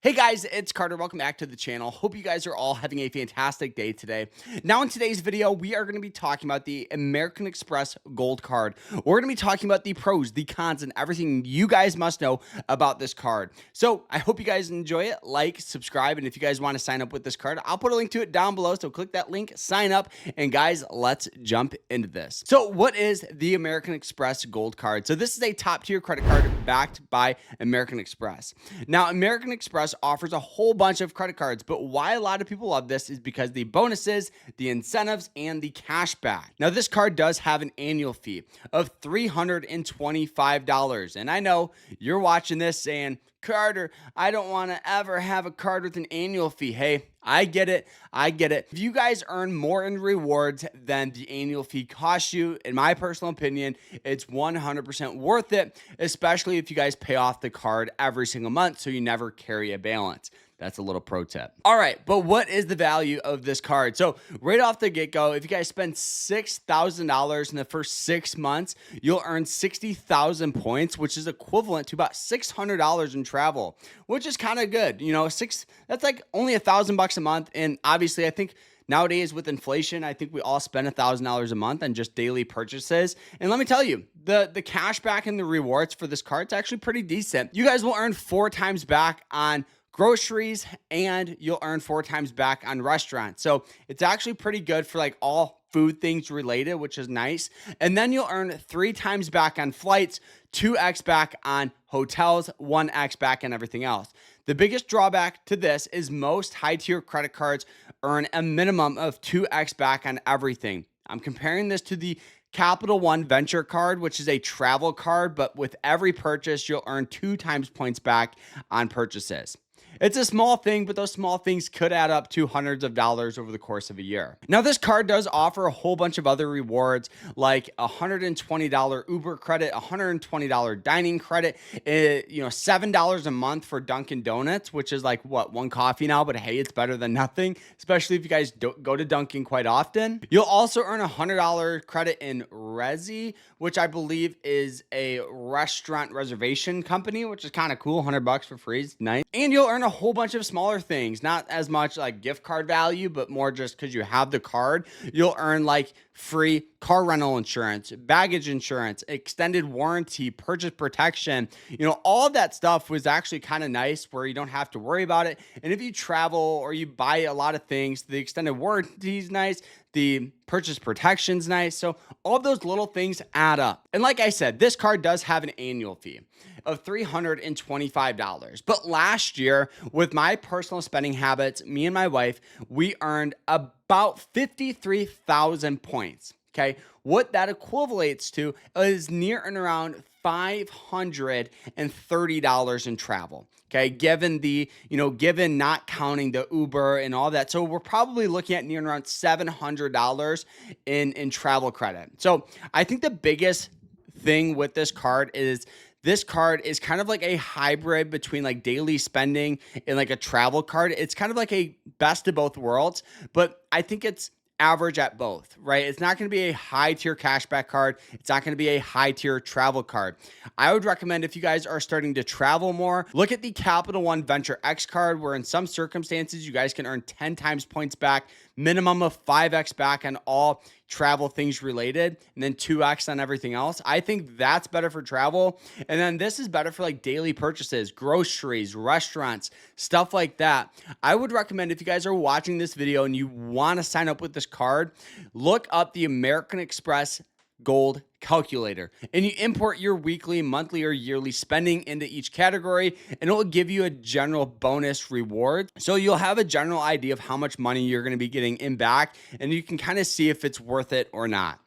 Hey guys, it's Carter. Welcome back to the channel. Hope you guys are all having a fantastic day today. Now in today's video, we are going to be talking about the American Express Gold Card. We're going to be talking about the pros, the cons, and everything you guys must know about this card. So I hope you guys enjoy it. Like, subscribe, and if you guys want to sign up with this card, I'll put a link to it down below. So click that link, sign up, and guys, let's jump into this. So what is the American Express Gold Card? So this is a top tier credit card backed by American Express. Now, American Express offers a whole bunch of credit cards, but why a lot of people love this is because the bonuses, the incentives, and the cash back. Now, this card does have an annual fee of $325. And I know you're watching this saying, Carter, I don't want to ever have a card with an annual fee. Hey, I get it. I get it. If you guys earn more in rewards than the annual fee costs you, in my personal opinion, it's 100% worth it, especially if you guys pay off the card every single month so you never carry a balance. That's a little pro tip. All right, but what is the value of this card? So right off the get-go, if you guys spend $6,000 in the first 6 months, you'll earn 60,000 points, which is equivalent to about $600 in travel, which is kind of good. You know, that's like only $1,000 a month. And obviously, I think nowadays with inflation, I think we all spend $1,000 a month on just daily purchases. And let me tell you, the cash back and the rewards for this card is actually pretty decent. You guys will earn 4 times back on groceries, and you'll earn 4 times back on restaurants. So it's actually pretty good for like all food things related, which is nice. And then you'll earn 3 times back on flights, 2x back on hotels, 1x back on everything else. The biggest drawback to this is most high-tier credit cards earn a minimum of 2x back on everything. I'm comparing this to the Capital One Venture card, which is a travel card, but with every purchase, you'll earn 2 times points back on purchases. It's a small thing, but those small things could add up to hundreds of dollars over the course of a year. Now, this card does offer a whole bunch of other rewards like $120 Uber credit, $120 dining credit, $7 a month for Dunkin' Donuts, which is like, what, 1 coffee now? But hey, it's better than nothing, especially if you guys don't go to Dunkin' quite often. You'll also earn a $100 credit in Resy, which I believe is a restaurant reservation company, which is kind of cool. $100 for free is nice. And you'll earn a whole bunch of smaller things, not as much like gift card value, but more just because you have the card. You'll earn like free car rental insurance, baggage insurance, extended warranty, purchase protection. All of that stuff was actually kind of nice where you don't have to worry about it. And if you travel or you buy a lot of things, the extended warranty is nice. The purchase protection's nice. So all of those little things add up. And like I said, this card does have an annual fee of $325. But last year, with my personal spending habits, me and my wife, we earned about 53,000 points. Okay. What that equates to is near and around $530 in travel. Okay. Given not counting the Uber and all that. So we're probably looking at near and around $700 in travel credit. So I think the biggest thing with this card is kind of like a hybrid between like daily spending and like a travel card. It's kind of like a best of both worlds, but I think it's average at both, right? It's not going to be a high tier cashback card. It's not going to be a high tier travel card. I would recommend if you guys are starting to travel more, look at the Capital One Venture X card, where in some circumstances you guys can earn 10 times points back, minimum of 5x back on all travel things related, and then 2x on everything else. I think that's better for travel. And then this is better for like daily purchases, groceries, restaurants, stuff like that. I would recommend if you guys are watching this video and you want to sign up with this card, look up the American Express Gold Calculator, and you import your weekly, monthly, or yearly spending into each category, and it will give you a general bonus reward. So you'll have a general idea of how much money you're going to be getting in back, and you can kind of see if it's worth it or not.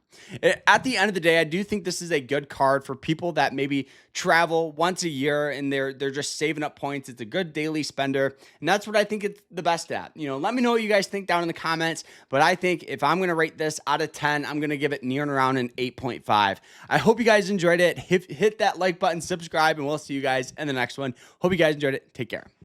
At the end of the day, I do think this is a good card for people that maybe travel once a year and they're just saving up points. It's a good daily spender, and that's what I think it's the best at. Let me know what you guys think down in the comments, but I think if I'm going to rate this out of 10, I'm going to give it near and around an 8.5. I hope you guys enjoyed it. Hit that like button, subscribe, and we'll see you guys in the next one. Hope you guys enjoyed it. Take care.